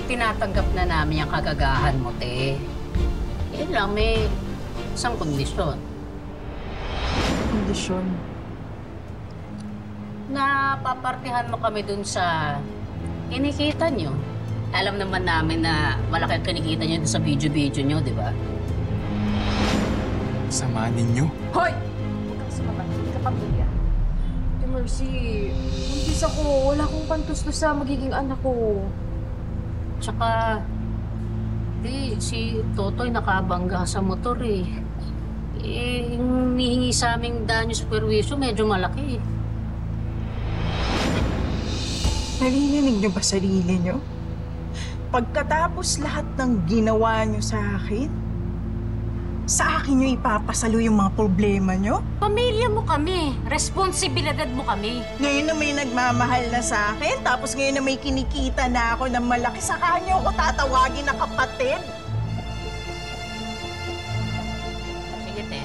tinatanggap na namin yung kagagahan mo, te. Yan lang, may isang kondisyon. Kondisyon? Na papartihan mo kami dun sa kinikita nyo. Alam naman namin na malaki ang kinikita nyo dun sa video-video nyo, di ba? Sama ninyo. Hoy! Huwag kang sumabat. Hindi ka pamilya. Ate Mercy, buntis ako. Wala akong pantustos sa magiging anak ko. Tsaka, si Totoy nakabangga sa motor eh. Yung hihingi sa aming danyo sa perwisyo, medyo malaki eh. Narinig niyo ba sarili niyo? Pagkatapos lahat ng ginawa niyo sa akin niyo ipapasalo yung mga problema niyo? Pamilya mo kami. Responsibilidad mo kami. Ngayon na may nagmamahal na sa akin, tapos ngayon na may kinikita na ako ng malaki, saka niyo ako tatawagin na kapatid? Sige, te.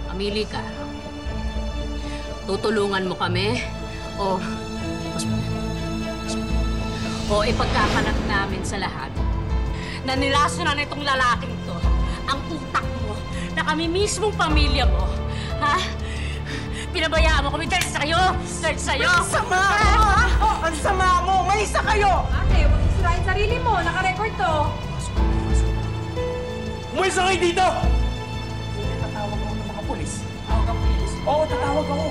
Mamili ka. Tutulungan mo kami o ipagkakalat namin sa lahat na nilaso na itong lalaking to ang utak mo na kami mismong pamilya mo. Ha? Pinabayaan mo kami dahil sa'yo! Dahil sa'yo! Ang sama mo! Ang sama mo! Malisa kayo! Ate, huwag mong sirain sarili mo. Naka-record to. Umalis na kayo dito! Hindi, tatawag ako ng mga polis. Tawag ang polis? Oo, tatawag ako.